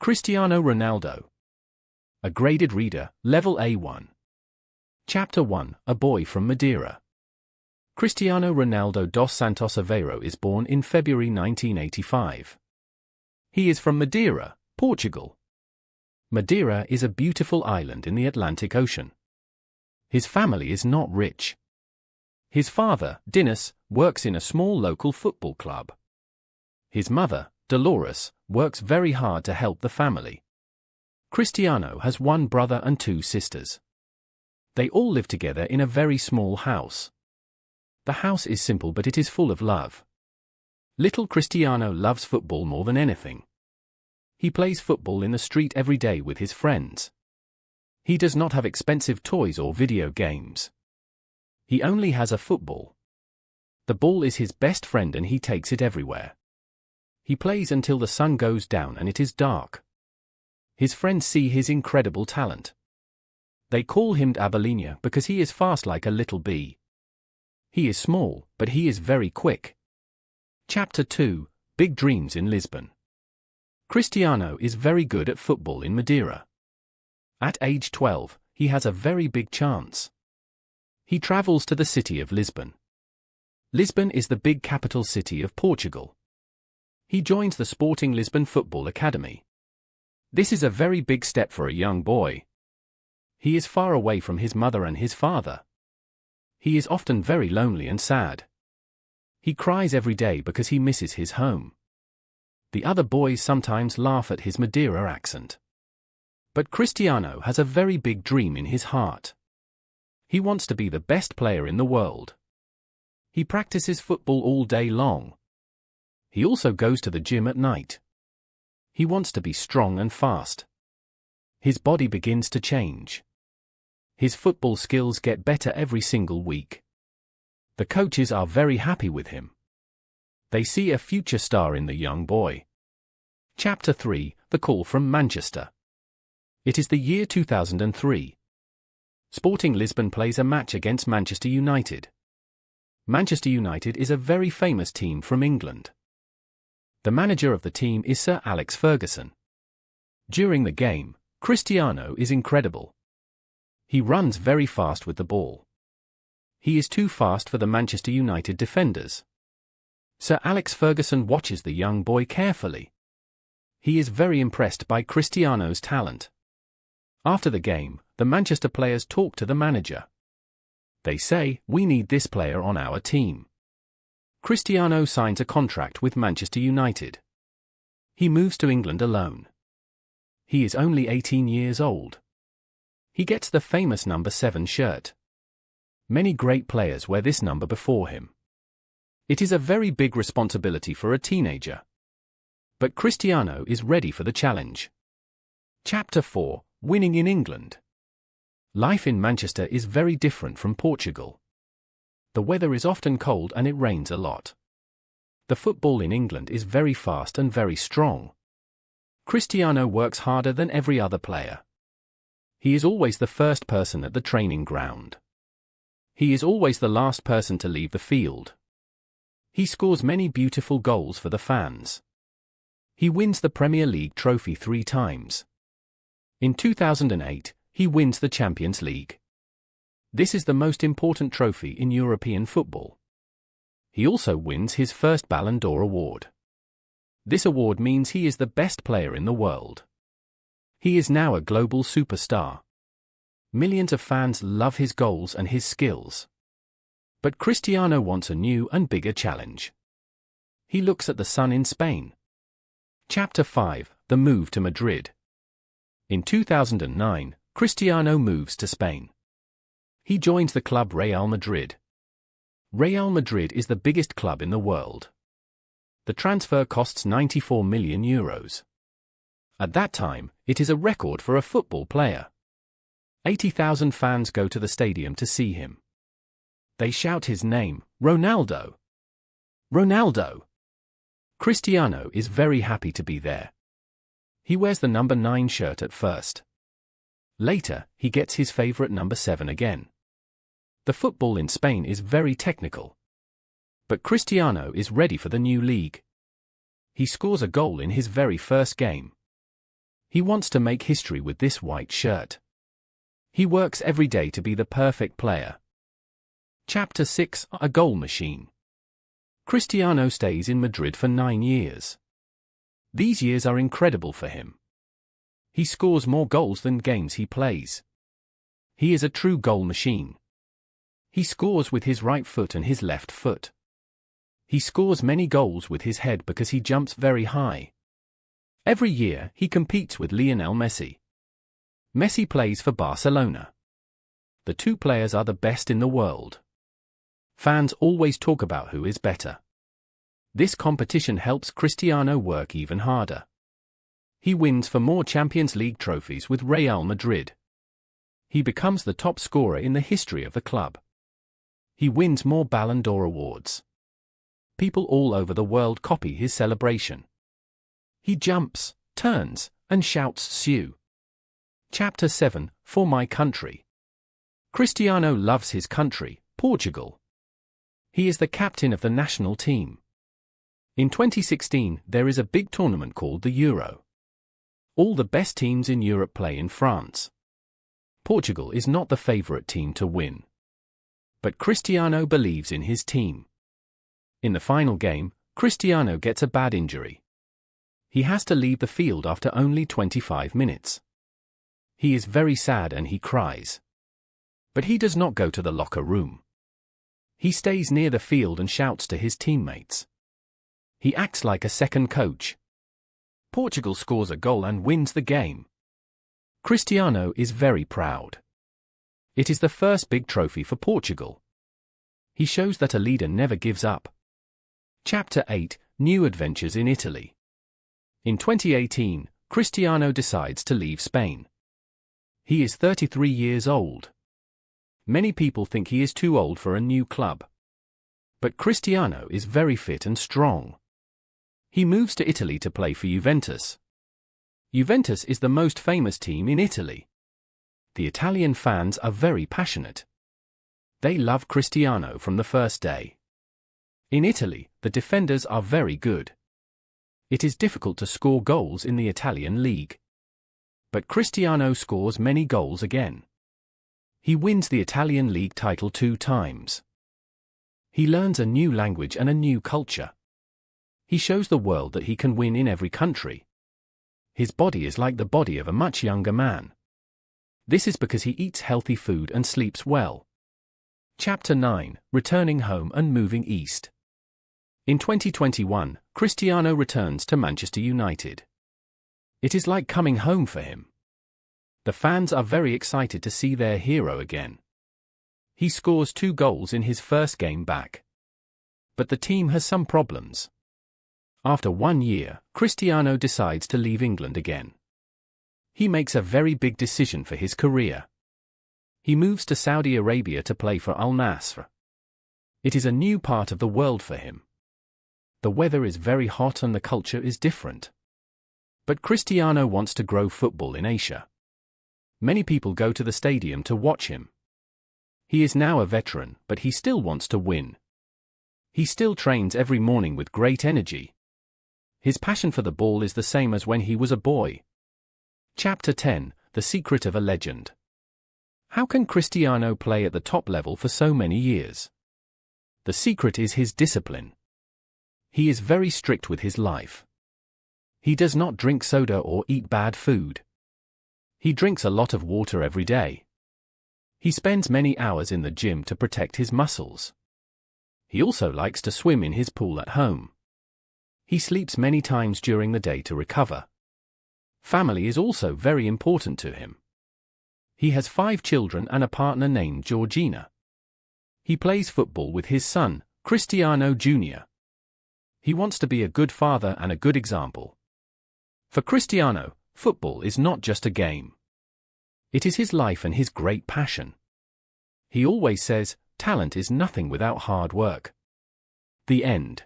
Cristiano Ronaldo. A graded reader, level A1. Chapter 1, A Boy from Madeira. Cristiano Ronaldo dos Santos Aveiro is born in February 1985. He is from Madeira, Portugal. Madeira is a beautiful island in the Atlantic Ocean. His family is not rich. His father, Dinis, works in a small local football club. His mother, Dolores, works very hard to help the family. Cristiano has one brother and two sisters. They all live together in a very small house. The house is simple, but it is full of love. Little Cristiano loves football more than anything. He plays football in the street every day with his friends. He does not have expensive toys or video games. He only has a football. The ball is his best friend and he takes it everywhere. He plays until the sun goes down and it is dark. His friends see his incredible talent. They call him Abelhinha because he is fast like a little bee. He is small, but he is very quick. Chapter 2, Big Dreams in Lisbon. Cristiano is very good at football in Madeira. At age 12, he has a very big chance. He travels to the city of Lisbon. Lisbon is the big capital city of Portugal. He joins the Sporting Lisbon Football Academy. This is a very big step for a young boy. He is far away from his mother and his father. He is often very lonely and sad. He cries every day because he misses his home. The other boys sometimes laugh at his Madeira accent. But Cristiano has a very big dream in his heart. He wants to be the best player in the world. He practices football all day long. He also goes to the gym at night. He wants to be strong and fast. His body begins to change. His football skills get better every single week. The coaches are very happy with him. They see a future star in the young boy. Chapter 3, The Call from Manchester. It is the year 2003. Sporting Lisbon plays a match against Manchester United. Manchester United is a very famous team from England. The manager of the team is Sir Alex Ferguson. During the game, Cristiano is incredible. He runs very fast with the ball. He is too fast for the Manchester United defenders. Sir Alex Ferguson watches the young boy carefully. He is very impressed by Cristiano's talent. After the game, the Manchester players talk to the manager. They say, "We need this player on our team." Cristiano signs a contract with Manchester United. He moves to England alone. He is only 18 years old. He gets the famous number 7 shirt. Many great players wear this number before him. It is a very big responsibility for a teenager. But Cristiano is ready for the challenge. Chapter 4, Winning in England. Life in Manchester is very different from Portugal. The weather is often cold and it rains a lot. The football in England is very fast and very strong. Cristiano works harder than every other player. He is always the first person at the training ground. He is always the last person to leave the field. He scores many beautiful goals for the fans. He wins the Premier League trophy 3 times. In 2008, he wins the Champions League. This is the most important trophy in European football. He also wins his first Ballon d'Or award. This award means he is the best player in the world. He is now a global superstar. Millions of fans love his goals and his skills. But Cristiano wants a new and bigger challenge. He looks at the sun in Spain. Chapter 5, The Move to Madrid. In 2009, Cristiano moves to Spain. He joins the club Real Madrid. Real Madrid is the biggest club in the world. The transfer costs 94 million euros. At that time, it is a record for a football player. 80,000 fans go to the stadium to see him. They shout his name, Ronaldo. Ronaldo! Cristiano is very happy to be there. He wears the number 9 shirt at first. Later, he gets his favorite number 7 again. The football in Spain is very technical. But Cristiano is ready for the new league. He scores a goal in his very first game. He wants to make history with this white shirt. He works every day to be the perfect player. Chapter 6: A Goal Machine. Cristiano stays in Madrid for 9 years. These years are incredible for him. He scores more goals than games he plays. He is a true goal machine. He scores with his right foot and his left foot. He scores many goals with his head because he jumps very high. Every year, he competes with Lionel Messi. Messi plays for Barcelona. The two players are the best in the world. Fans always talk about who is better. This competition helps Cristiano work even harder. He wins for more Champions League trophies with Real Madrid. He becomes the top scorer in the history of the club. He wins more Ballon d'Or awards. People all over the world copy his celebration. He jumps, turns, and shouts "Seu." Chapter 7: For My Country. Cristiano loves his country, Portugal. He is the captain of the national team. In 2016, there is a big tournament called the Euro. All the best teams in Europe play in France. Portugal is not the favorite team to win. But Cristiano believes in his team. In the final game, Cristiano gets a bad injury. He has to leave the field after only 25 minutes. He is very sad and he cries. But he does not go to the locker room. He stays near the field and shouts to his teammates. He acts like a second coach. Portugal scores a goal and wins the game. Cristiano is very proud. It is the first big trophy for Portugal. He shows that a leader never gives up. Chapter 8: New Adventures in Italy. In 2018, Cristiano decides to leave Spain. He is 33 years old. Many people think he is too old for a new club. But Cristiano is very fit and strong. He moves to Italy to play for Juventus. Juventus is the most famous team in Italy. The Italian fans are very passionate. They love Cristiano from the first day. In Italy, the defenders are very good. It is difficult to score goals in the Italian league. But Cristiano scores many goals again. He wins the Italian league title 2 times. He learns a new language and a new culture. He shows the world that he can win in every country. His body is like the body of a much younger man. This is because he eats healthy food and sleeps well. Chapter 9: Returning Home and Moving East. In 2021, Cristiano returns to Manchester United. It is like coming home for him. The fans are very excited to see their hero again. He scores 2 goals in his first game back. But the team has some problems. After 1 year, Cristiano decides to leave England again. He makes a very big decision for his career. He moves to Saudi Arabia to play for Al Nassr. It is a new part of the world for him. The weather is very hot and the culture is different. But Cristiano wants to grow football in Asia. Many people go to the stadium to watch him. He is now a veteran, but he still wants to win. He still trains every morning with great energy. His passion for the ball is the same as when he was a boy. Chapter 10: The Secret of a Legend. How can Cristiano play at the top level for so many years? The secret is his discipline. He is very strict with his life. He does not drink soda or eat bad food. He drinks a lot of water every day. He spends many hours in the gym to protect his muscles. He also likes to swim in his pool at home. He sleeps many times during the day to recover. Family is also very important to him. He has 5 children and a partner named Georgina. He plays football with his son, Cristiano Jr. He wants to be a good father and a good example. For Cristiano, football is not just a game. It is his life and his great passion. He always says, talent is nothing without hard work. The end.